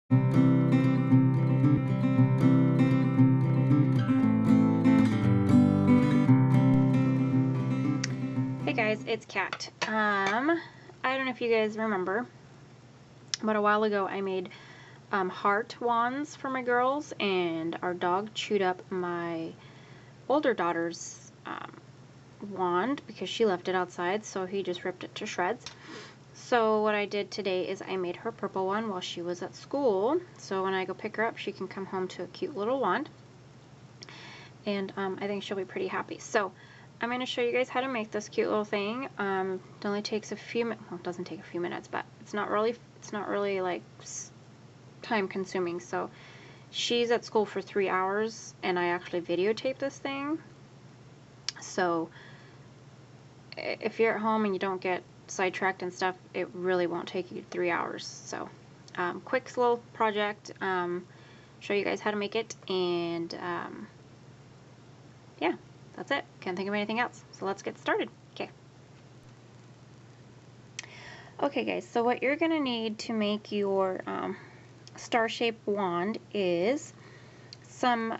Hey guys, it's Kat. I don't know if you guys remember, but a while ago I made heart wands for my girls, and our dog chewed up my older daughter's wand because she left it outside, so he just ripped it to shreds. So what I did today is I made her purple one while she was at school, so when I go pick her up she can come home to a cute little wand, and I think she'll be pretty happy. So I'm going to show you guys how to make this cute little thing. It only takes a few minutes. Well, it doesn't take a few minutes, but it's not really like time consuming. So she's at school for 3 hours, and I actually videotape this thing. So if you're at home and you don't get sidetracked and stuff, it really won't take you 3 hours. So quick little project. Show you guys how to make it, and yeah. That's it. Can't think of anything else. So let's get started. Okay guys, so what you're going to need to make your star-shaped wand is some,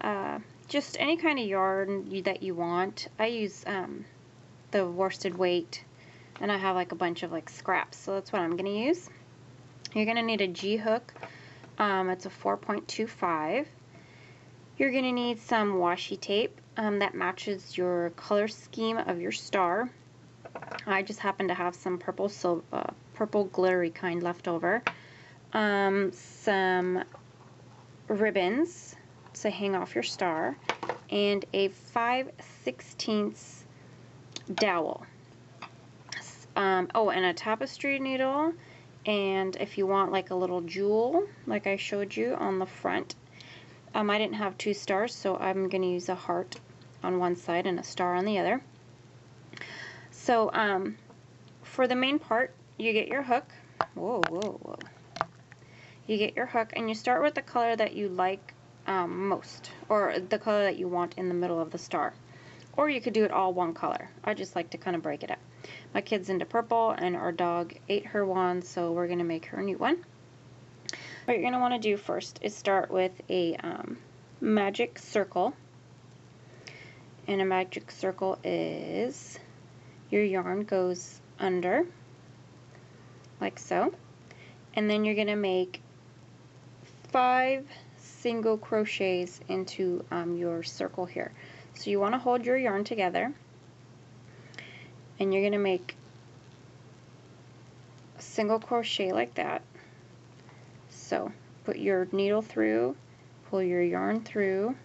just any kind of yarn that you want. I use the worsted weight, and I have like a bunch of like scraps, so that's what I'm going to use. You're going to need a G-hook. It's a 4.25. You're going to need some washi tape that matches your color scheme of your star. I just happen to have some purple glittery kind left over. Some ribbons to hang off your star, and a 5/16 dowel. Oh, and a tapestry needle, and if you want like a little jewel like I showed you on the front. I didn't have 2 stars, so I'm going to use a heart on one side and a star on the other. So for the main part, you get your hook. Whoa, whoa, whoa. You get your hook, and you start with the color that you like most, or the color that you want in the middle of the star. Or you could do it all one color. I just like to kind of break it up. My kid's into purple, and our dog ate her wand, so we're going to make her a new one. What you're going to want to do first is start with a magic circle. And a magic circle is your yarn goes under, like so. And then you're going to make 5 single crochets into your circle here. So you want to hold your yarn together, and you're going to make a single crochet like that. So put your needle through, pull your yarn through,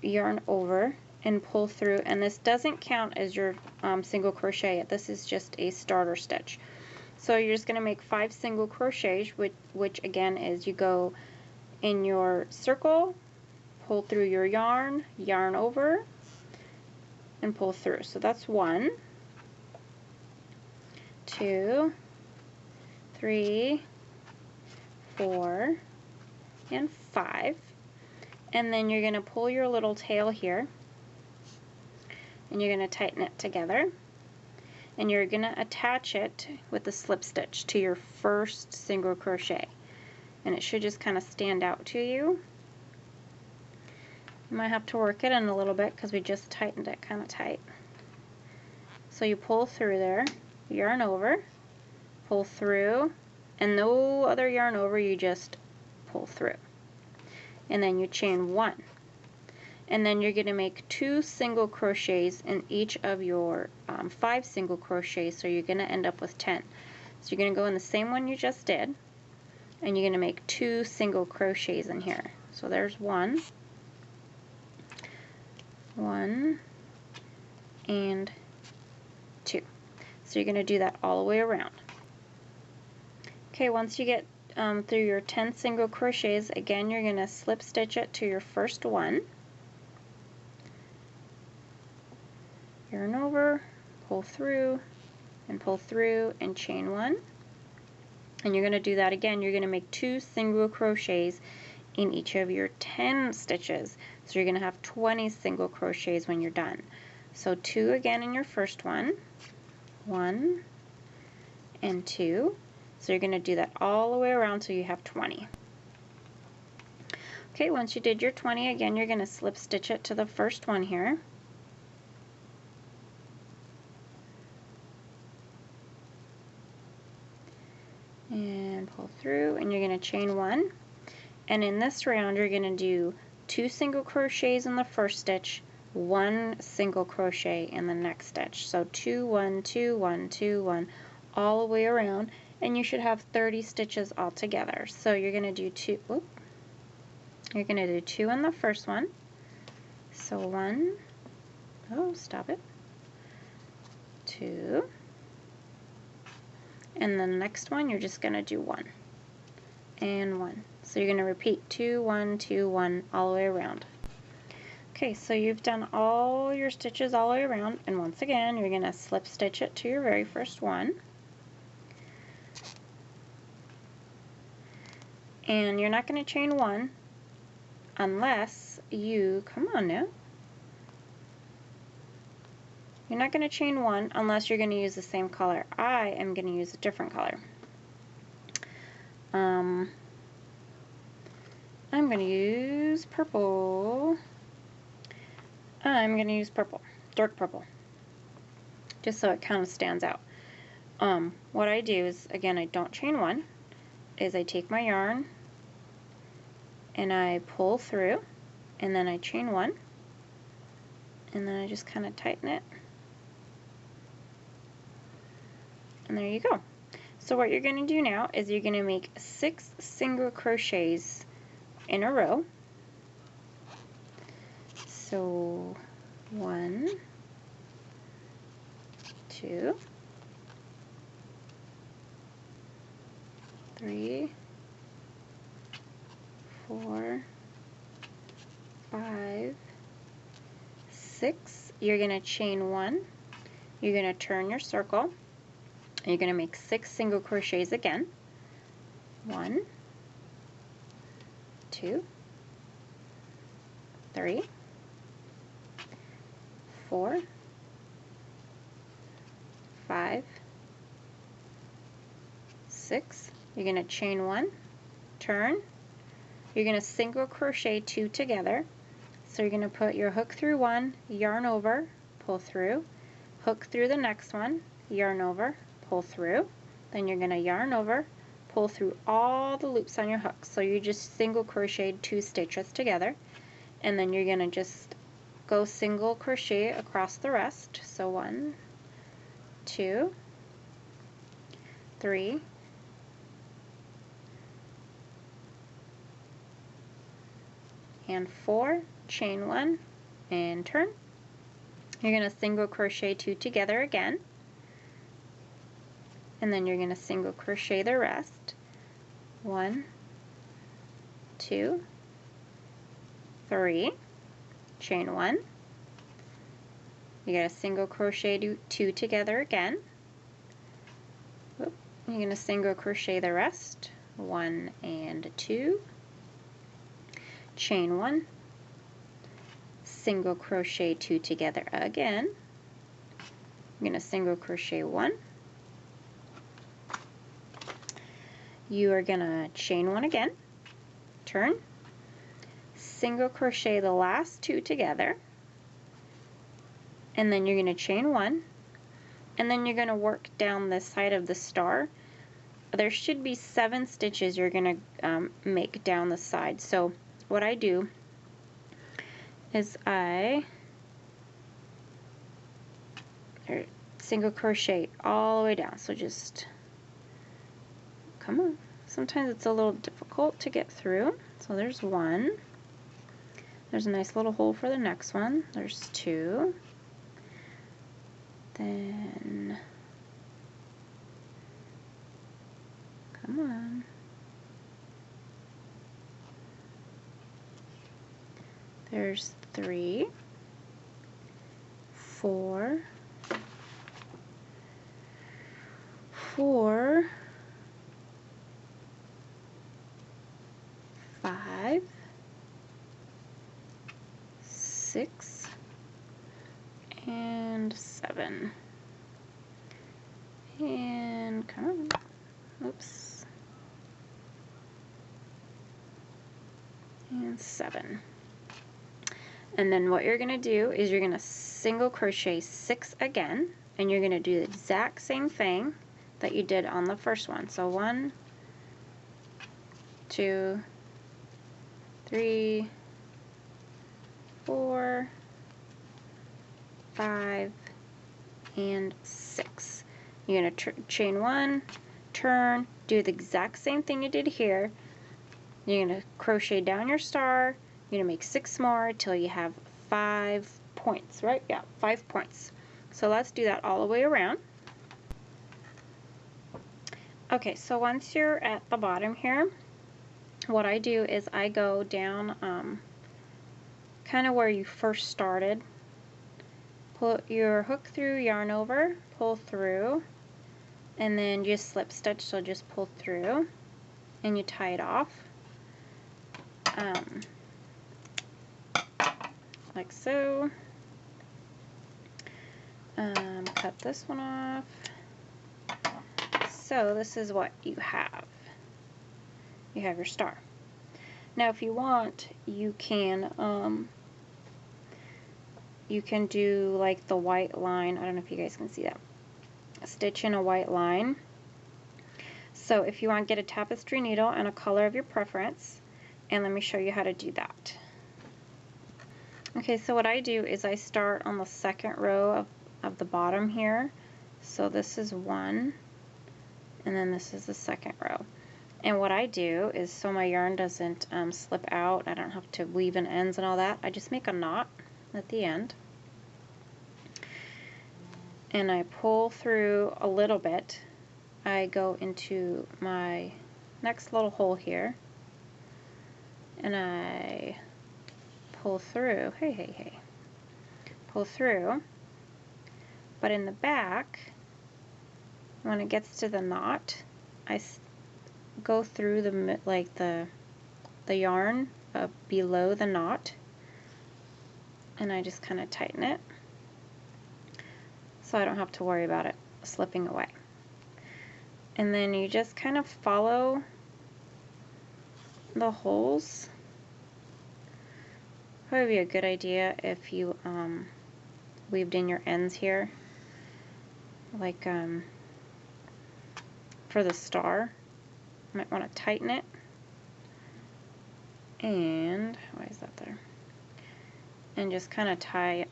yarn over, and pull through. And this doesn't count as your single crochet. This is just a starter stitch. So you're just going to make 5 single crochets, which again is you go in your circle, pull through your yarn, yarn over, and pull through. So that's 1, 2, 3, 4, and 5. And then you're going to pull your little tail here, and you're going to tighten it together, and you're going to attach it with a slip stitch to your first single crochet, and it should just kind of stand out to you. You might have to work it in a little bit because we just tightened it kind of tight. So you pull through there, yarn over, pull through, and no other yarn over, you just pull through. And then you chain 1. And then you're going to make 2 single crochets in each of your 5 single crochets, so you're going to end up with 10. So you're going to go in the same one you just did, and you're going to make 2 single crochets in here. So there's 1, 1, and 2. So you're going to do that all the way around. Okay, once you get through your 10 single crochets, again you're going to slip stitch it to your first one, yarn over, pull through, and chain 1. And you're going to do that again. You're going to make 2 single crochets in each of your 10 stitches. So you're going to have 20 single crochets when you're done. So 2 again in your first one, 1 and 2, So you're going to do that all the way around till you have 20. Okay, once you did your 20, again, you're going to slip stitch it to the first one here. And pull through, and you're going to chain 1. And in this round, you're going to do 2 single crochets in the first stitch, 1 single crochet in the next stitch. So 2, 1, 2, 1, 2, 1, all the way around, and you should have 30 stitches all together. So you're going to do 2, you're going to do 2 in the first one. So 1, oh, stop it, 2, and the next one you're just going to do 1 and 1. So you're going to repeat 2, 1, 2, 1 all the way around. Okay, so you've done all your stitches all the way around, and once again you're going to slip stitch it to your very first one. And you're not going to chain 1 unless you, come on now, you're not going to chain 1 unless you're going to use the same color. I am going to use a different color. I'm going to use purple. I'm going to use purple, dark purple, just so it kind of stands out. What I do is, again, I don't chain 1, is I take my yarn and I pull through, and then I chain 1, and then I just kind of tighten it. And there you go. So what you're going to do now is you're going to make 6 single crochets in a row. So 1, 2, 3, 4, 5, 6. You're going to chain 1. You're going to turn your circle. And you're going to make 6 single crochets again. 1, 2, 3, 4, 5, 6. You're going to chain 1, turn. You're going to single crochet 2 together. So you're going to put your hook through one, yarn over, pull through, hook through the next one, yarn over, pull through. Then you're going to yarn over, pull through all the loops on your hook. So you just single crocheted 2 stitches together, and then you're going to just go single crochet across the rest. So 1, 2, 3, and 4, chain 1 and turn. You're going to single crochet 2 together again, and then you're going to single crochet the rest. 1, 2, 3, chain 1. You're going to single crochet 2 together again. You're going to single crochet the rest. 1 and 2, chain 1, single crochet 2 together again. You're going to single crochet 1. You are going to chain 1 again, turn, single crochet the last 2 together, and then you're going to chain 1, and then you're going to work down the side of the star. There should be 7 stitches you're going to make down the side. So what I do is I single crochet all the way down. So just come on. Sometimes it's a little difficult to get through. So there's 1. There's a nice little hole for the next one. There's 2. Then come on. There's 3, 4, 5, 6, and 7. And come on. oops, and 7. And then what you're going to do is you're going to single crochet 6 again, and you're going to do the exact same thing that you did on the first one. So 1, 2, 3, 4, 5, and 6. You're going to chain 1, turn, do the exact same thing you did here. You're going to crochet down your star. You're going to make 6 more till you have 5 points, right? Yeah, 5 points. So let's do that all the way around. Okay, so once you're at the bottom here, what I do is I go down kind of where you first started. Put your hook through, yarn over, pull through, and then just slip stitch, so just pull through and you tie it off. Like so. Cut this one off. So this is what you have. You have your star. Now if you want, you can do like the white line. I don't know if you guys can see that. Stitch in a white line. So if you want, get a tapestry needle and a color of your preference, and let me show you how to do that. Okay, so what I do is I start on the second row of the bottom here. So this is 1, and then this is the second row. And what I do is, so my yarn doesn't slip out, I don't have to weave in ends and all that, I just make a knot at the end. And I pull through a little bit. I go into my next little hole here, and I pull through, pull through, but in the back, when it gets to the knot, I go through the yarn below the knot, and I just kind of tighten it so I don't have to worry about it slipping away. And then you just kind of follow the holes. Probably be a good idea if you weaved in your ends here, like for the star. You might want to tighten it. And why is that there? And just kind of tie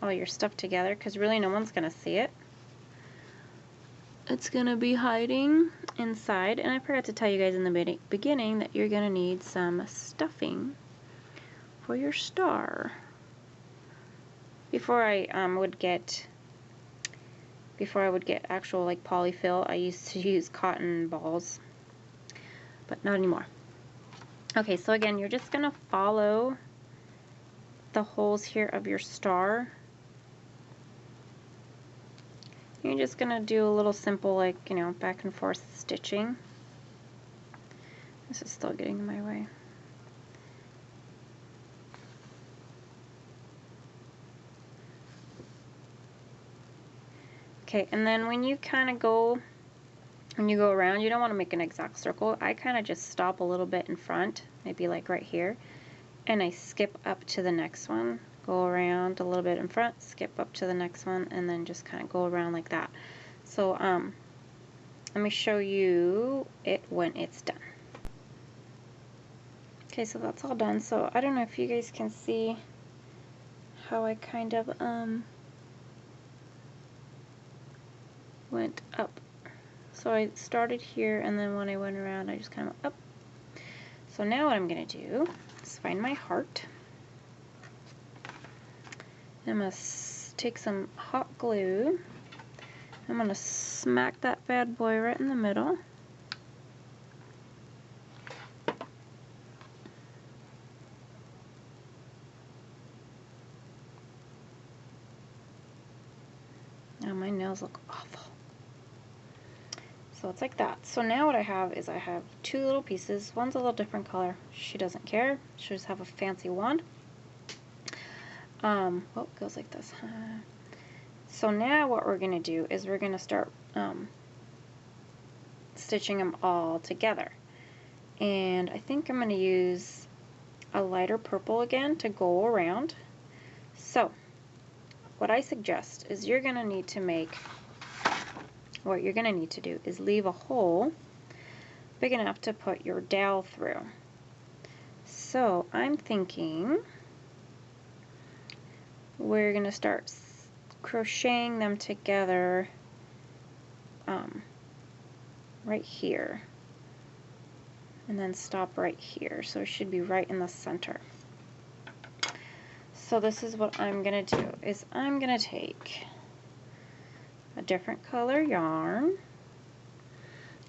all your stuff together, because really no one's gonna see it. It's gonna be hiding inside. And I forgot to tell you guys in the beginning that you're gonna need some stuffing for your star. Before I would get actual like polyfill, I used to use cotton balls, but not anymore. Okay, so again, you're just gonna follow the holes here of your star. You're just gonna do a little simple, like, you know, back and forth stitching. This is still getting in my way. Okay, and then when you go around, you don't want to make an exact circle. I kind of just stop a little bit in front, maybe like right here, and I skip up to the next one. Go around a little bit in front, skip up to the next one, and then just kind of go around like that. So let me show you it when it's done. Okay, so that's all done. So I don't know if you guys can see how I kind of went up. So I started here, and then when I went around, I just kind of went up. So now what I'm going to do is find my heart. I'm going to take some hot glue. I'm going to smack that bad boy right in the middle. Now my nails look awful. So it's like that. So now what I have is I have 2 little pieces. One's a little different color. She doesn't care. She'll just have a fancy wand. Well, it goes like this. So now what we're going to do is we're going to start stitching them all together. And I think I'm going to use a lighter purple again to go around. So what I suggest is what you're going to need to do is leave a hole big enough to put your dowel through. So I'm thinking we're going to start crocheting them together right here, and then stop right here, so it should be right in the center. So this is what I'm going to do, is I'm going to take a different color yarn,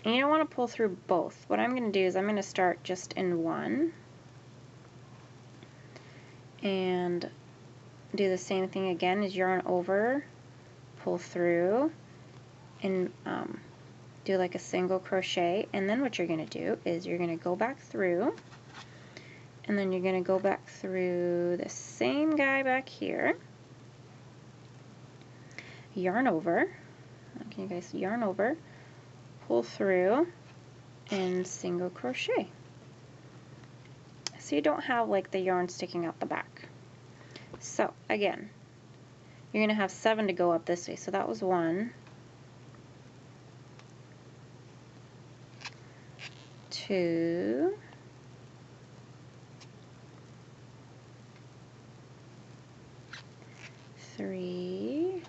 and you don't want to pull through both. What I'm going to do is I'm going to start just in one and do the same thing again, is yarn over, pull through, and do like a single crochet. And then what you're going to do is you're going to go back through, and then you're going to go back through the same guy back here, yarn over, can you guys yarn over, pull through, and single crochet. So you don't have like the yarn sticking out the back. So again, you're going to have 7 to go up this way. So that was 1, 2, 3,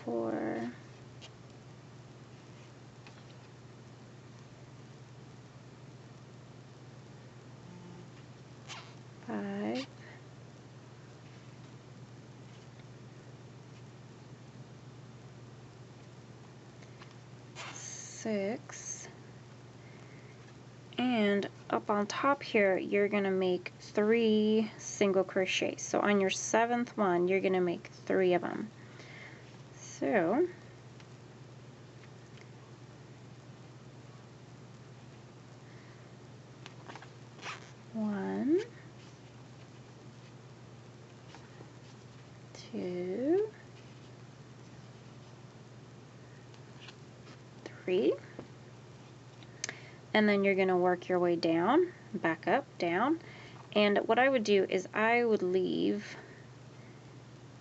4, 5, 6, and up on top here you're going to make 3 single crochets. So on your 7th one you're going to make 3 of them. So one, 2, 3, and then you're going to work your way down, back up, down. And what I would do is I would leave,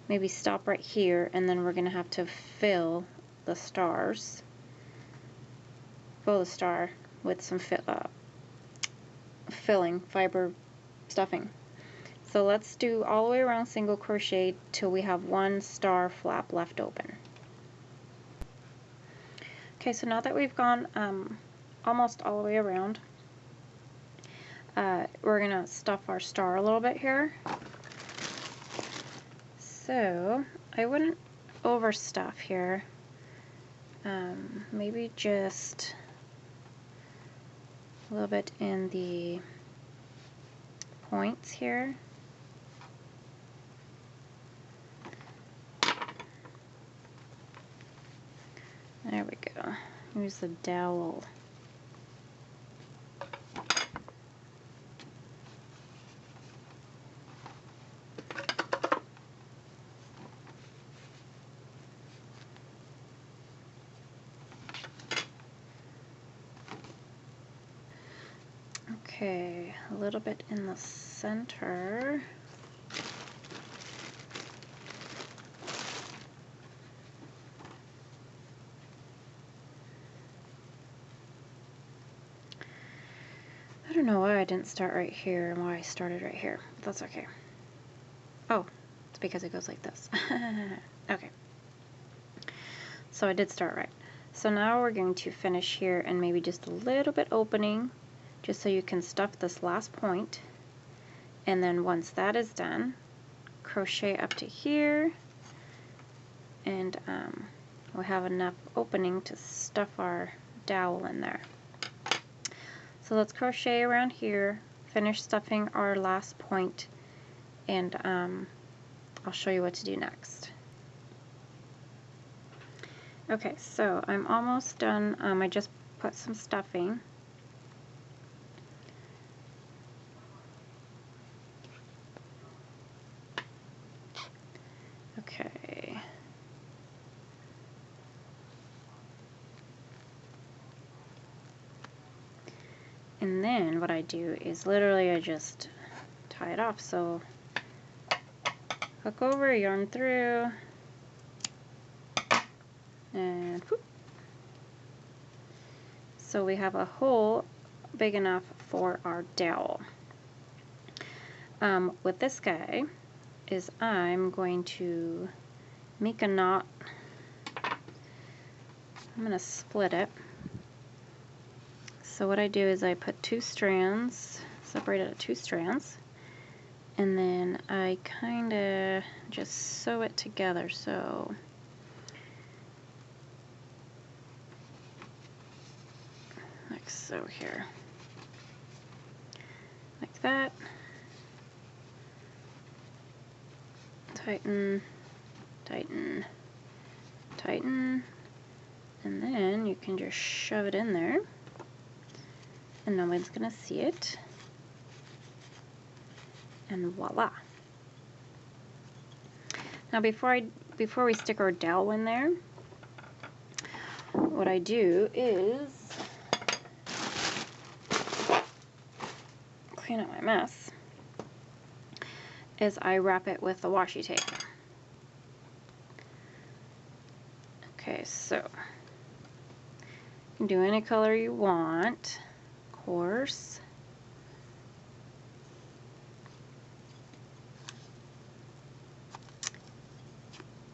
maybe stop right here, and then we're going to have to fill the stars, fill the star with some filling, fiber stuffing. So let's do all the way around single crochet till we have 1 star flap left open. Okay, so now that we've gone almost all the way around, we're going to stuff our star a little bit here. So I wouldn't overstuff here, maybe just a little bit in the points here. There we go. Here's the dowel. Okay, a little bit in the center. I don't know why I didn't start right here and why I started right here, but that's okay. Oh, it's because it goes like this. Okay. So I did start right. So now we're going to finish here and maybe just a little bit opening, just so you can stuff this last point. And then once that is done, crochet up to here, and we'll have enough opening to stuff our dowel in there. So let's crochet around here, finish stuffing our last point, and I'll show you what to do next. Okay, so I'm almost done. I just put some stuffing. Okay, And then what I do is literally I just tie it off. So hook over, yarn through, and whoop. So we have a hole big enough for our dowel. With this guy is I'm going to make a knot. I'm going to split it. So what I do is I put 2 strands, separate it at 2 strands, and then I kind of just sew it together. So like so here, like that. Tighten, tighten, tighten, and then you can just shove it in there and no one's gonna see it, and voila. Now before we stick our dowel in there, what I do is clean up my mess, is I wrap it with the washi tape. Okay, so you can do any color you want, of course.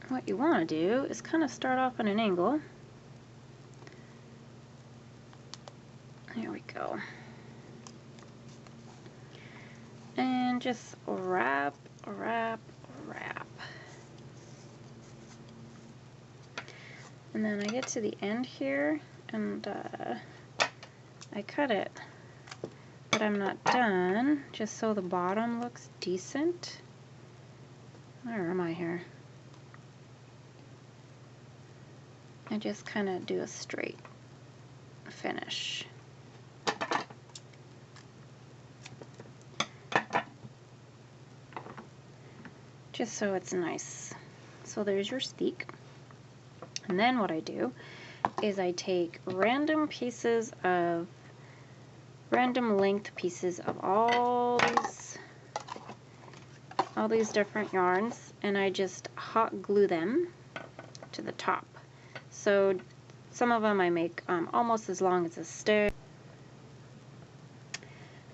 What you want to do is kind of start off at an angle. There we go. And just wrap, wrap, wrap. And then I get to the end here, and I cut it, but I'm not done, just so the bottom looks decent. Where am I here? I just kind of do a straight finish. Just so it's nice. So there's your steek. And then what I do is I take random length pieces of all these different yarns, and I just hot glue them to the top. So some of them I make almost as long as a stick.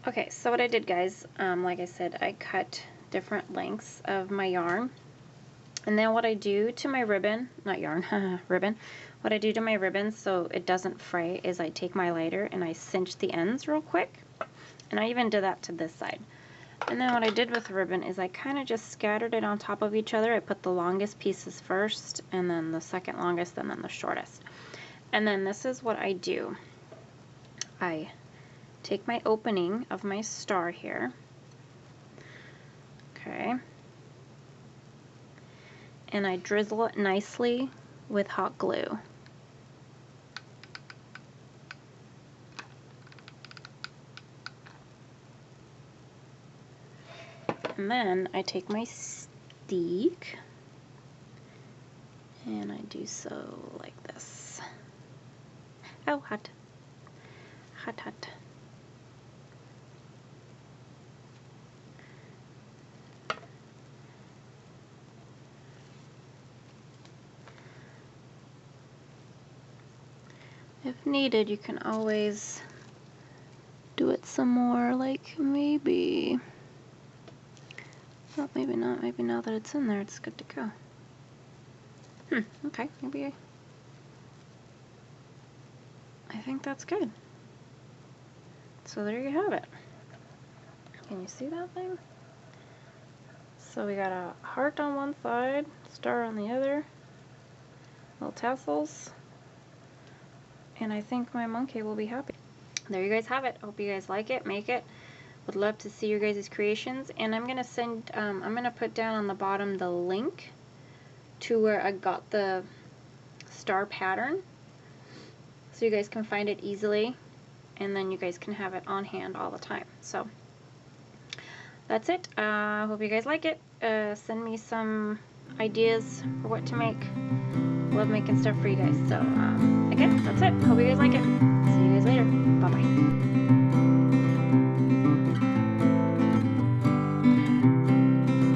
Okay, so what I did, guys, like I said, I cut different lengths of my yarn, and then what I do to my ribbon, not yarn, ribbon, what I do to my ribbon so it doesn't fray is I take my lighter and I cinch the ends real quick, and I even did that to this side. And then what I did with the ribbon is I kind of just scattered it on top of each other. I put the longest pieces first, and then the second longest, and then the shortest. And then this is what I do. I take my opening of my star here, okay, and I drizzle it nicely with hot glue. And then I take my steek and I do so like this. Oh, hot. Hot, hot. If needed, you can always do it some more, like maybe, well, maybe not, maybe now that it's in there, it's good to go. Okay, maybe I think that's good. So there you have it. Can you see that thing? So we got a heart on one side, star on the other, little tassels, and I think my monkey will be happy. There you guys have it. Hope you guys like it, make it. Would love to see your guys' creations, and I'm gonna send, I'm gonna put down on the bottom the link to where I got the star pattern, so you guys can find it easily, and then you guys can have it on hand all the time. So that's it. Hope you guys like it. Send me some ideas for what to make. Love making stuff for you guys. So again, that's it. Hope you guys like it.